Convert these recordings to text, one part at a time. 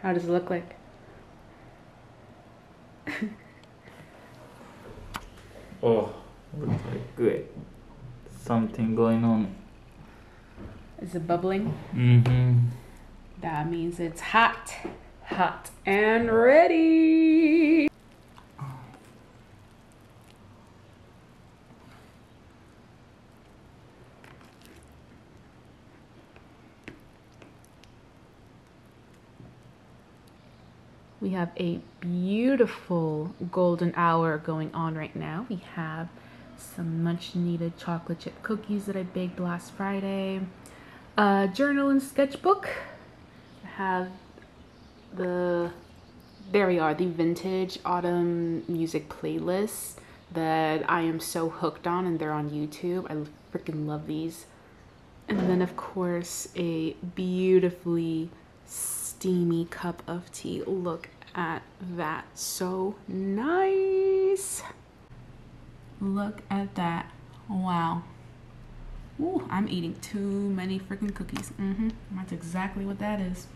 How does it look like? Oh, looks like good. Something going on. Is it bubbling? Mm-hmm. That means it's hot. Hot and ready. We have a beautiful golden hour going on right now. We have some much needed chocolate chip cookies that I baked last Friday. A journal and sketchbook. I have there we are, the vintage autumn music playlists that I am so hooked on, and they're on YouTube. I freaking love these. And then of course a beautifully steamy cup of tea. Look at that, so nice. Look at that, wow. Ooh, I'm eating too many freaking cookies. That's exactly what that is.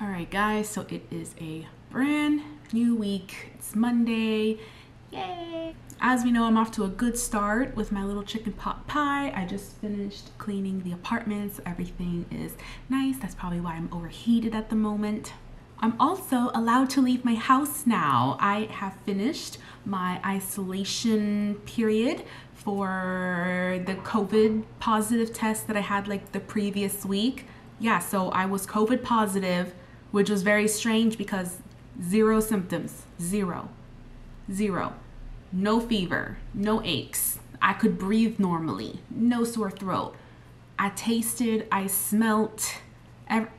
All right guys, so it is a brand new week. It's Monday, yay. As we know, I'm off to a good start with my little chicken pot pie. I just finished cleaning the apartment, so everything is nice. That's probably why I'm overheated at the moment. I'm also allowed to leave my house now. I have finished my isolation period for the COVID positive test that I had like the previous week. Yeah, so I was COVID positive, which was very strange because 0 symptoms, zero. No fever, no aches. I could breathe normally, no sore throat. I tasted, I smelt,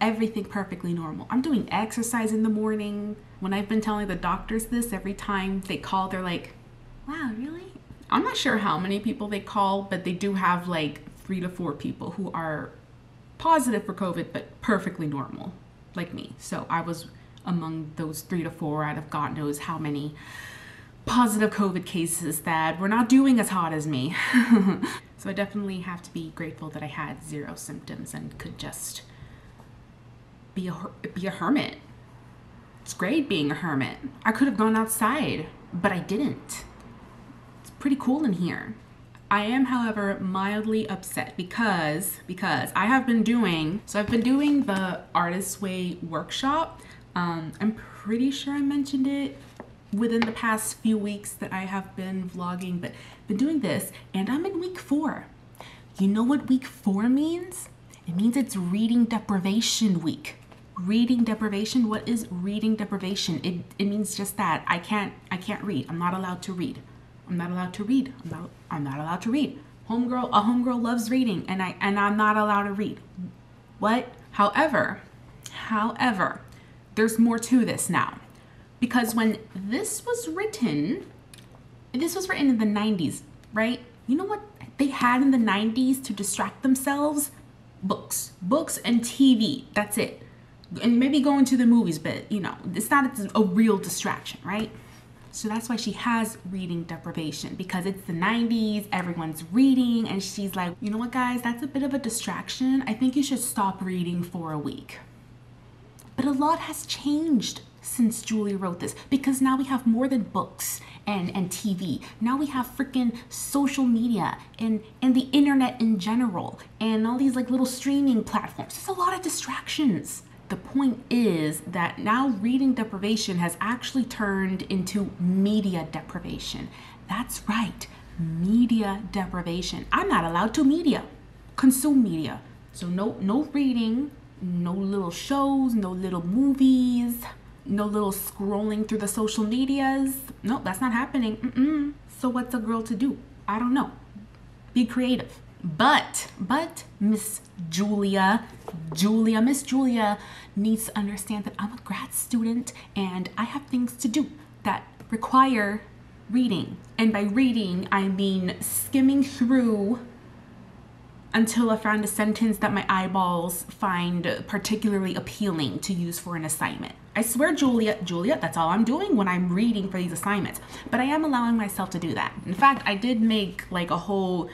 everything perfectly normal. I'm doing exercise in the morning. When I've been telling the doctors this, every time they call, they're like, wow, really? I'm not sure how many people they call, but they do have like 3 to 4 people who are positive for COVID, but perfectly normal, like me. So I was among those 3 to 4 out of God knows how many positive COVID cases that were not doing as hot as me. So I definitely have to be grateful that I had 0 symptoms and could just be a hermit. It's great being a hermit. I could have gone outside, but I didn't. It's pretty cool in here. I am, however, mildly upset because I have been doing, I've been doing the Artist's Way workshop. I'm pretty sure I mentioned it within the past few weeks that I have been vlogging, but been doing this, and I'm in week 4. You know what week 4 means? It means it's reading deprivation week. Reading deprivation. What is reading deprivation? It means just that. I can't read. I'm not allowed to read. I'm not allowed to read. I'm not allowed to read. A homegirl loves reading, and I'm not allowed to read. What? However, there's more to this now. Because when this was written in the 90s, right? You know what they had in the 90s to distract themselves? Books and TV, that's it. And maybe going to the movies, but you know, it's not a real distraction, right? So that's why she has reading deprivation, because it's the 90s, everyone's reading, and she's like, you know what guys, that's a bit of a distraction. I think you should stop reading for a week. But a lot has changed since Julia wrote this, because now we have more than books and TV. Now we have freaking social media and the internet in general, and all these like little streaming platforms. There's a lot of distractions. The point is that now reading deprivation has actually turned into media deprivation. That's right, media deprivation. I'm not allowed to consume media. So no reading, no little shows, no little movies, no little scrolling through the social medias. No, that's not happening. So what's a girl to do? I don't know. Be creative. But Miss Julia needs to understand that I'm a grad student and I have things to do that require reading. And by reading, I mean skimming through until I found a sentence that my eyeballs find particularly appealing to use for an assignment. I swear, Julia, that's all I'm doing when I'm reading for these assignments. But I am allowing myself to do that. In fact, I did make like a whole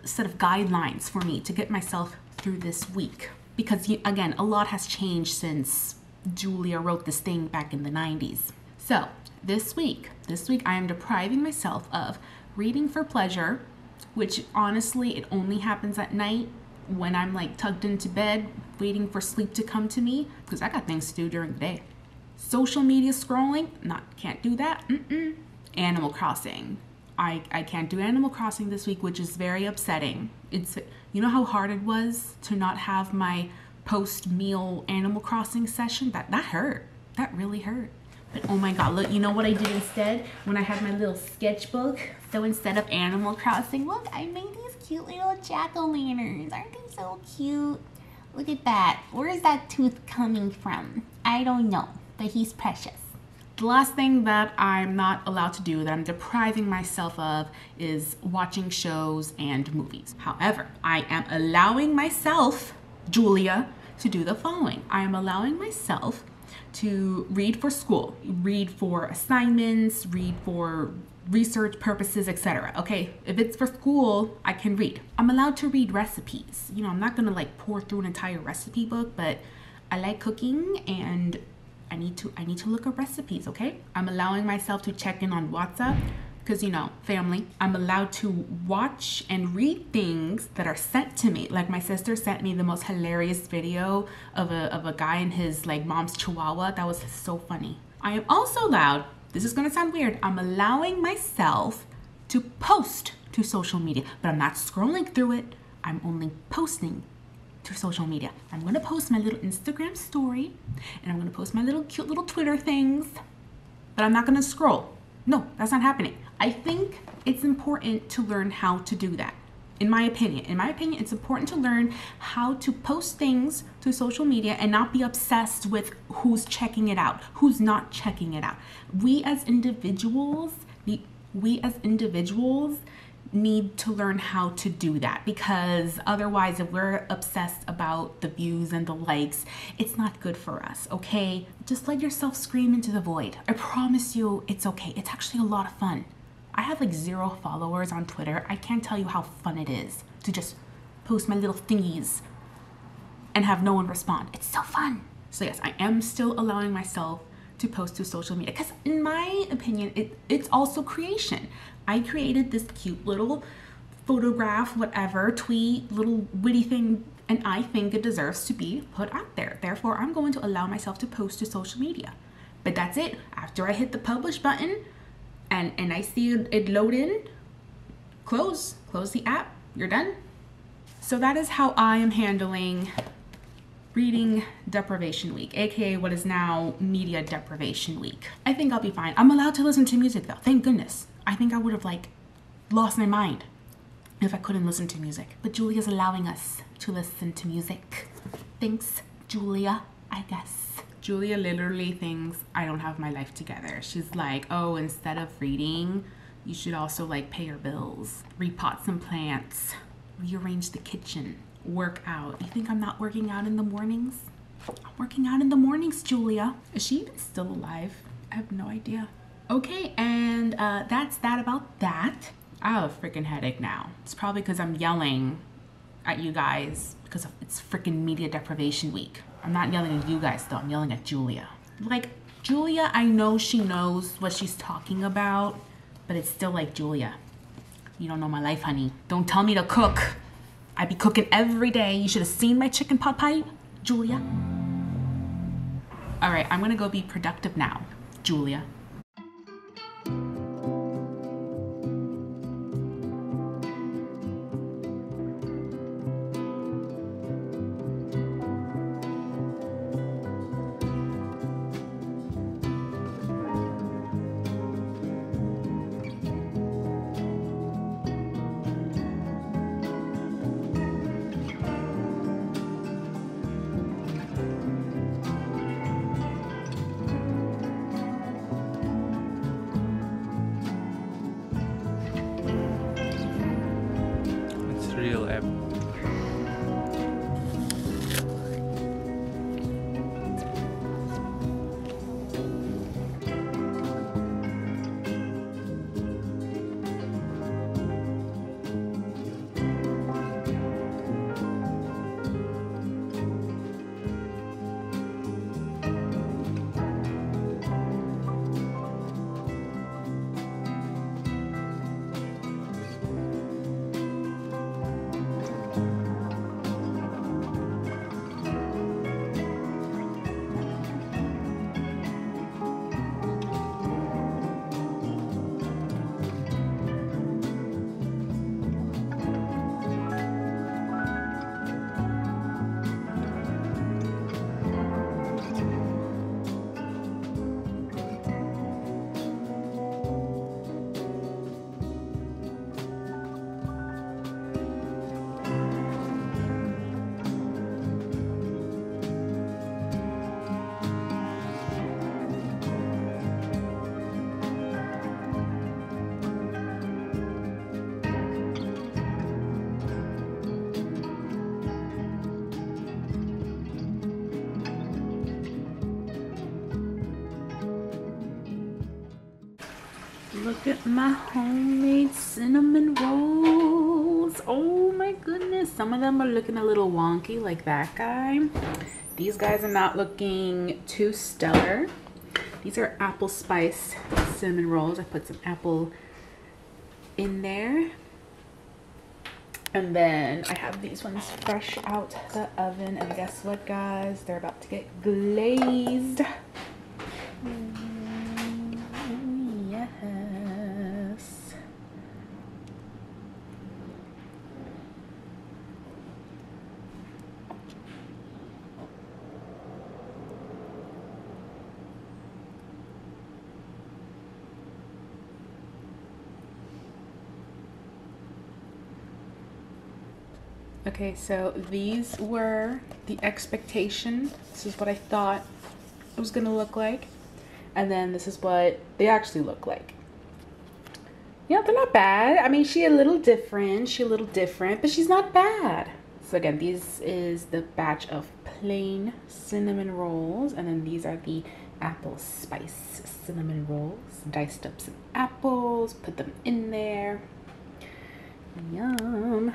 set of guidelines for me to get myself through this week. because again, a lot has changed since Julia wrote this thing back in the 90s. So this week I am depriving myself of reading for pleasure, which honestly, it only happens at night when I'm like tucked into bed waiting for sleep to come to me, because I got things to do during the day. Social media scrolling, can't do that. Animal Crossing. I can't do Animal Crossing this week, which is very upsetting. You know how hard it was to not have my post-meal Animal Crossing session? That hurt. That really hurt. But oh my God, look, you know what I did instead? When I had my little sketchbook, so instead of Animal Crossing, look, I made these cute little jack-o'-lanterns. Aren't they so cute? Look at that. Where is that tooth coming from? I don't know, but he's precious. The last thing that I'm not allowed to do, that I'm depriving myself of, is watching shows and movies. However, I am allowing myself, Julia, to do the following. I am allowing myself to read for school, read for assignments, read for research purposes, etc. Okay, if it's for school, I can read. I'm allowed to read recipes. You know, I'm not gonna like pour through an entire recipe book, but I like cooking and I need to look up recipes, okay? I'm allowing myself to check in on WhatsApp because, you know, family. I'm allowed to watch and read things that are sent to me. Like my sister sent me the most hilarious video of a guy and his like mom's chihuahua. That was so funny. I am also allowed, this is gonna sound weird, I'm allowing myself to post to social media, but I'm not scrolling through it. I'm only posting to social media. I'm gonna post my little Instagram story and I'm gonna post my little cute little Twitter things, but I'm not gonna scroll. No, that's not happening. I think it's important to learn how to do that. In my opinion, it's important to learn how to post things to social media and not be obsessed with who's checking it out, who's not checking it out. We as individuals need to learn how to do that, because otherwise, if we're obsessed about the views and the likes, it's not good for us, okay? Just let yourself scream into the void. I promise you it's okay. It's actually a lot of fun. I have like 0 followers on Twitter. I can't tell you how fun it is to just post my little thingies and have no one respond. It's so fun. So yes, I am still allowing myself to post to social media because in my opinion, it's also creation. I created this cute little photograph, whatever, tweet, little witty thing, and I think it deserves to be put out there. Therefore, I'm going to allow myself to post to social media. But that's it. After I hit the publish button and I see it load in, close the app, you're done. So that is how I am handling reading deprivation week, aka what is now media deprivation week. I think I'll be fine. I'm allowed to listen to music though, thank goodness. I think I would have like lost my mind if I couldn't listen to music. But Julia's allowing us to listen to music. Thanks, Julia, I guess. Julia literally thinks I don't have my life together. She's like, oh, instead of reading, you should also like pay your bills, repot some plants, rearrange the kitchen, work out. You think I'm not working out in the mornings? I'm working out in the mornings, Julia. Is she even still alive? I have no idea. Okay, and that's that about that. I have a freaking headache now. It's probably because I'm yelling at you guys because it's freaking media deprivation week. I'm not yelling at you guys though, I'm yelling at Julia. Like, Julia, I know she knows what she's talking about, but it's still like, Julia, you don't know my life, honey. Don't tell me to cook. I be cooking every day. You should have seen my chicken pot pie, Julia. All right, I'm gonna go be productive now, Julia. Real app. Look at my homemade cinnamon rolls. Oh my goodness. Some of them are looking a little wonky like that guy. These guys are not looking too stellar. These are apple spice cinnamon rolls. I put some apple in there. And then I have these ones fresh out the oven. And guess what, guys? They're about to get glazed. Yes. Okay, so these were the expectation. This is what I thought it was gonna look like. And then this is what they actually look like. Yeah, they're not bad. I mean, she's a little different, but she's not bad. So again, this is the batch of plain cinnamon rolls. And then these are the apple spice cinnamon rolls. Diced up some apples, put them in there. Yum.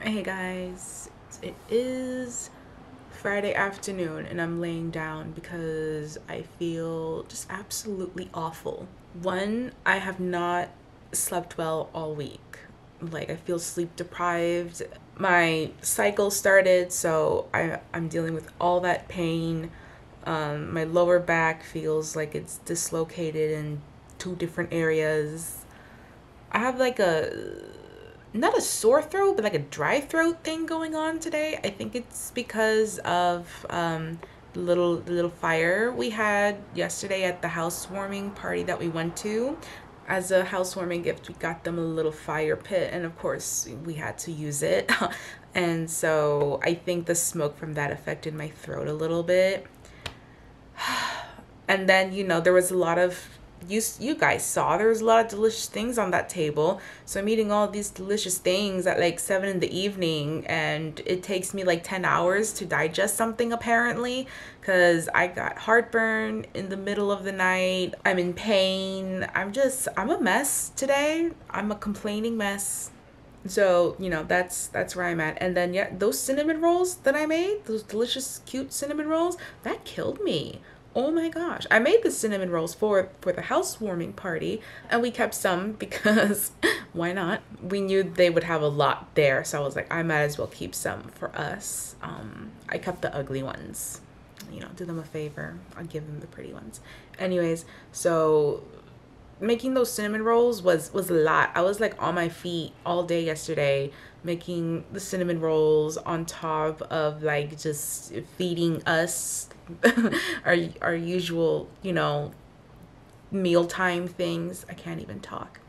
Hey guys, it is Friday afternoon and I'm laying down because I feel just absolutely awful. One, I have not slept well all week. Like, I feel sleep deprived. My cycle started, so I'm dealing with all that pain. My lower back feels like it's dislocated in 2 different areas. I have like not a sore throat, but like a dry throat thing going on today. I think it's because of the little fire we had yesterday at the housewarming party that we went to. As a housewarming gift, we got them a little fire pit, and of course we had to use it. And so I think the smoke from that affected my throat a little bit. And then, you know, there was a lot of, you guys saw, there was a lot of delicious things on that table. So I'm eating all these delicious things at like 7 in the evening, and it takes me like 10 hours to digest something apparently, because I got heartburn in the middle of the night. I'm in pain. I'm a mess today. I'm a complaining mess. So, you know, that's where I'm at. And then, yeah, those cinnamon rolls that I made, those delicious, cute cinnamon rolls, that killed me. Oh my gosh. I made the cinnamon rolls for the housewarming party, and we kept some because why not? We knew they would have a lot there, so I was like, I might as well keep some for us. I kept the ugly ones. You know, do them a favor. I'll give them the pretty ones. Anyways, so making those cinnamon rolls was a lot. I was like on my feet all day yesterday making the cinnamon rolls on top of like just feeding us our usual, you know, mealtime things. I can't even talk.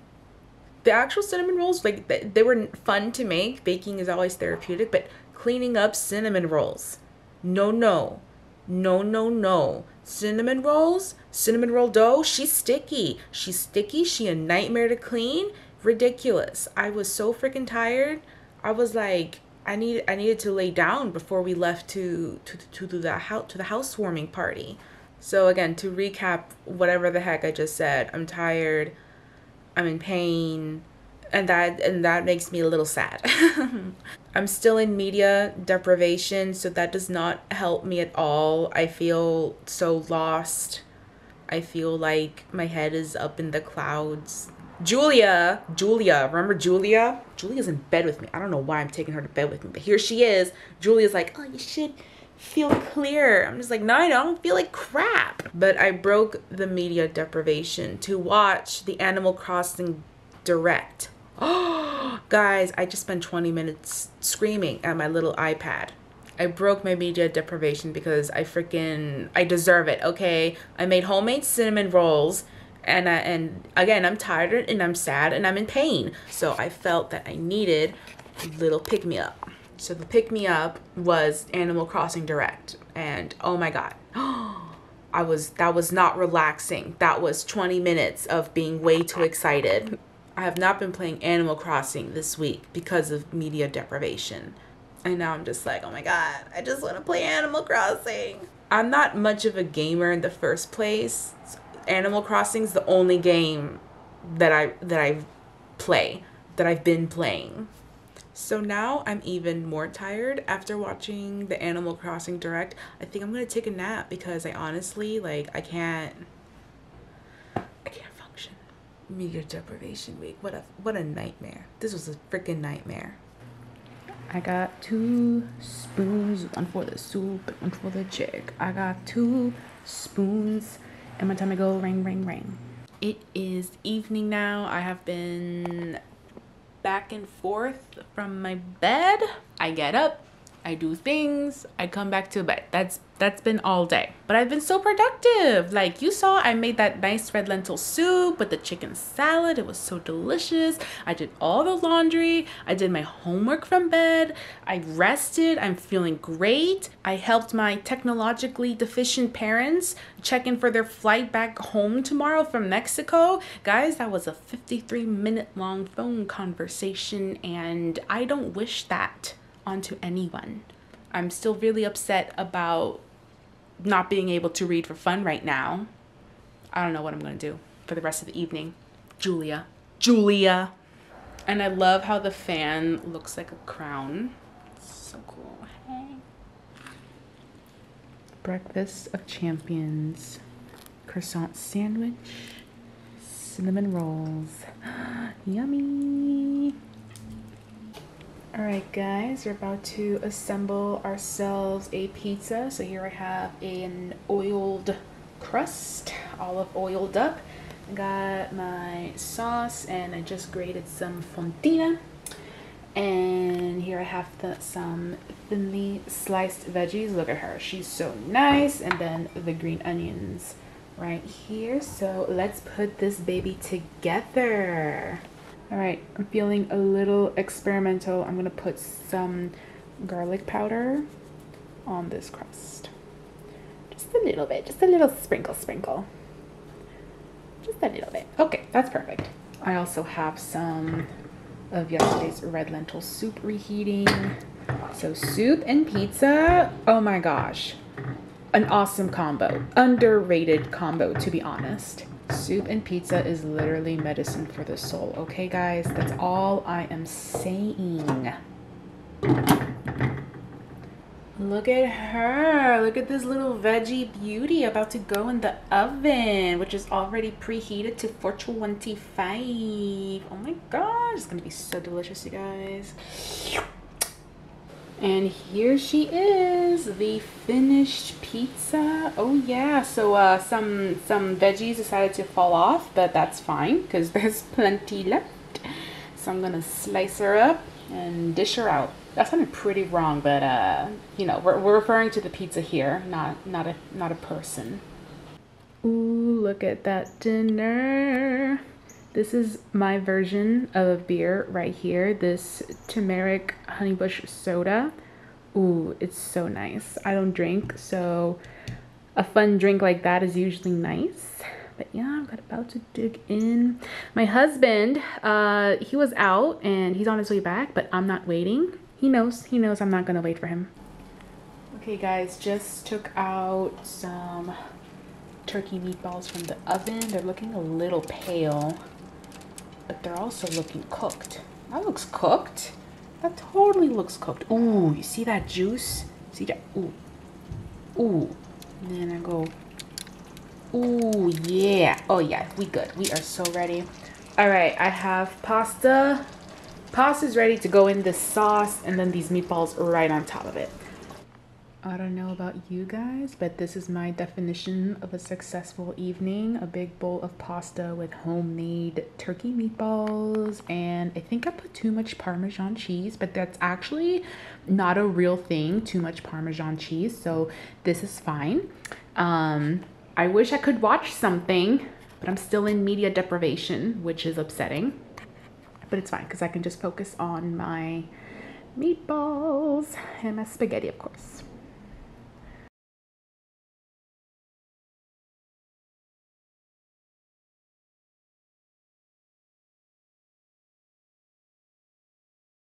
The actual cinnamon rolls, like they were fun to make. Baking is always therapeutic, but cleaning up cinnamon rolls, no. Cinnamon rolls, cinnamon roll dough, she's sticky. She a nightmare to clean. Ridiculous. I was so freaking tired. I was like, I needed to lay down before we left to the housewarming party. So again, to recap whatever the heck I just said, I'm tired, I'm in pain, and that makes me a little sad. I'm still in media deprivation, so that does not help me at all. I feel so lost. I feel like my head is up in the clouds. Julia, remember Julia? Julia's in bed with me. I don't know why I'm taking her to bed with me, but here she is. Julia's like, oh, you should feel clear. I'm just like, no, I don't feel like crap. But I broke the media deprivation to watch the Animal Crossing Direct. Oh, guys, I just spent 20 minutes screaming at my little iPad. I broke my media deprivation because I deserve it, okay? I made homemade cinnamon rolls and again, I'm tired and I'm sad and I'm in pain. So I felt that I needed a little pick me up. So the pick me up was Animal Crossing Direct, and oh my god. That was not relaxing. That was 20 minutes of being way too excited. I have not been playing Animal Crossing this week because of media deprivation. And now I'm just like, oh my god, I just want to play Animal Crossing. I'm not much of a gamer in the first place. Animal Crossing's the only game that I've been playing. So now I'm even more tired after watching the Animal Crossing Direct. I think I'm gonna take a nap because I honestly, like, I can't function. Media deprivation week. What a nightmare. This was a freaking nightmare. I got 2 spoons, one for the soup and one for the chick. I got 2 spoons, and my time to go ring, ring, ring. It is evening now. I have been back and forth from my bed. I get up, I do things, I come back to bed. That's been all day. But I've been so productive. Like you saw, I made that nice red lentil soup with the chicken salad. It was so delicious. I did all the laundry. I did my homework from bed. I rested. I'm feeling great. I helped my technologically deficient parents check in for their flight back home tomorrow from Mexico. Guys, that was a 53-minute long phone conversation, and I don't wish that onto anyone. I'm still really upset about not being able to read for fun right now. I don't know what I'm gonna do for the rest of the evening. Julia. And I love how the fan looks like a crown. So cool. Hey. Breakfast of champions. Croissant sandwich. Cinnamon rolls. Yummy. All right, guys, we're about to assemble ourselves a pizza. So here I have an oiled crust, olive oiled up. I got my sauce and I just grated some fontina. And here I have some thinly sliced veggies. Look at her, she's so nice. And then the green onions right here. So let's put this baby together. All right, I'm feeling a little experimental. I'm gonna put some garlic powder on this crust. Just a little bit, just a little sprinkle. Just a little bit. Okay, that's perfect. I also have some of yesterday's red lentil soup reheating. So soup and pizza, oh my gosh. An awesome combo, underrated combo to be honest. Soup and pizza is literally medicine for the soul, okay guys? That's all I am saying. Look at her. Look at this little veggie beauty about to go in the oven, which is already preheated to 425. Oh my gosh, it's gonna be so delicious, you guys. And here she is, the finished pizza. Oh yeah, so some veggies decided to fall off, but that's fine because there's plenty left. So I'm gonna slice her up and dish her out. That sounded pretty wrong, but you know, we're referring to the pizza here, not a person. Ooh, look at that dinner. This is my version of a beer right here. This turmeric honeybush soda. Ooh, it's so nice. I don't drink, so a fun drink like that is usually nice. But yeah, I'm about to dig in. My husband, he was out and he's on his way back, but I'm not waiting. He knows I'm not gonna wait for him. Okay guys, just took out some turkey meatballs from the oven. They're looking a little pale, but they're also looking cooked. That looks cooked. That totally looks cooked. Ooh, you see that juice? See that? Ooh. Ooh. And then I go, ooh, yeah. Oh yeah, we good. We are so ready. All right, I have pasta. Pasta's ready to go in this sauce and then these meatballs right on top of it. I don't know about you guys, but this is my definition of a successful evening. A big bowl of pasta with homemade turkey meatballs, and I think I put too much Parmesan cheese, but that's actually not a real thing, too much Parmesan cheese, so this is fine. I wish I could watch something, but I'm still in media deprivation, which is upsetting, but it's fine because I can just focus on my meatballs and my spaghetti, of course.